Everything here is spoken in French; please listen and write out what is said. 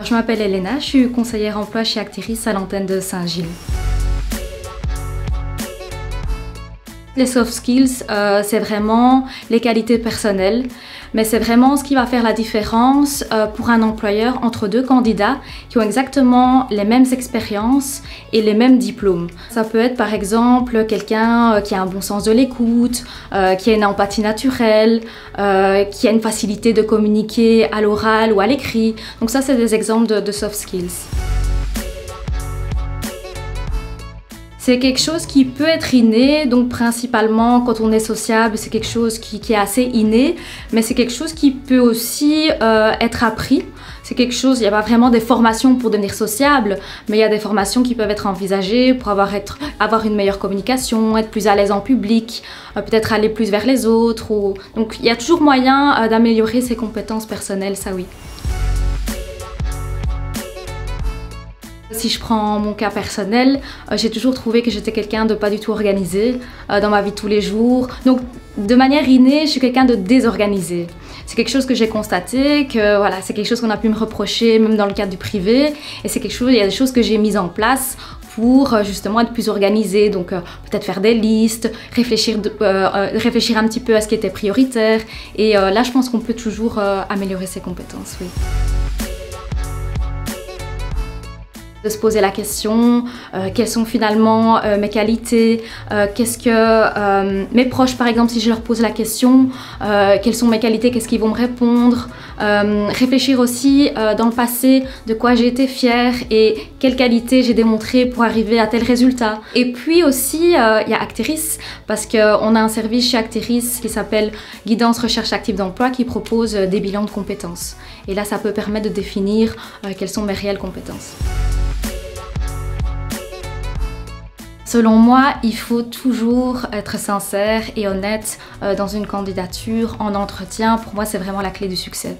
Je m'appelle Elena, je suis conseillère emploi chez Actiris à l'antenne de Saint-Gilles. Les soft skills, c'est vraiment les qualités personnelles, mais c'est vraiment ce qui va faire la différence pour un employeur entre deux candidats qui ont exactement les mêmes expériences et les mêmes diplômes. Ça peut être par exemple quelqu'un qui a un bon sens de l'écoute, qui a une empathie naturelle, qui a une facilité de communiquer à l'oral ou à l'écrit. Donc ça, c'est des exemples de soft skills. C'est quelque chose qui peut être inné, donc principalement quand on est sociable, c'est quelque chose qui est assez inné, mais c'est quelque chose qui peut aussi être appris. C'est quelque chose, il n'y a pas vraiment des formations pour devenir sociable, mais il y a des formations qui peuvent être envisagées pour avoir une meilleure communication, être plus à l'aise en public, peut-être aller plus vers les autres. Donc il y a toujours moyen d'améliorer ses compétences personnelles, ça oui. Si je prends mon cas personnel, j'ai toujours trouvé que j'étais quelqu'un de pas du tout organisé dans ma vie de tous les jours. Donc de manière innée, je suis quelqu'un de désorganisé. C'est quelque chose que j'ai constaté, que voilà, c'est quelque chose qu'on a pu me reprocher même dans le cadre du privé. Et c'est quelque chose, il y a des choses que j'ai mises en place pour justement être plus organisée. Donc peut-être faire des listes, réfléchir un petit peu à ce qui était prioritaire. Et là, je pense qu'on peut toujours améliorer ses compétences, oui. De se poser la question, quelles sont finalement mes qualités, qu'est-ce que mes proches par exemple, si je leur pose la question, quelles sont mes qualités, qu'est-ce qu'ils vont me répondre, réfléchir aussi dans le passé de quoi j'ai été fière et quelles qualités j'ai démontré pour arriver à tel résultat. Et puis aussi il y a Actiris, parce qu'on a un service chez Actiris qui s'appelle Guidance Recherche Active d'Emploi qui propose des bilans de compétences. Et là ça peut permettre de définir quelles sont mes réelles compétences. Selon moi, il faut toujours être sincère et honnête dans une candidature, en entretien. Pour moi, c'est vraiment la clé du succès.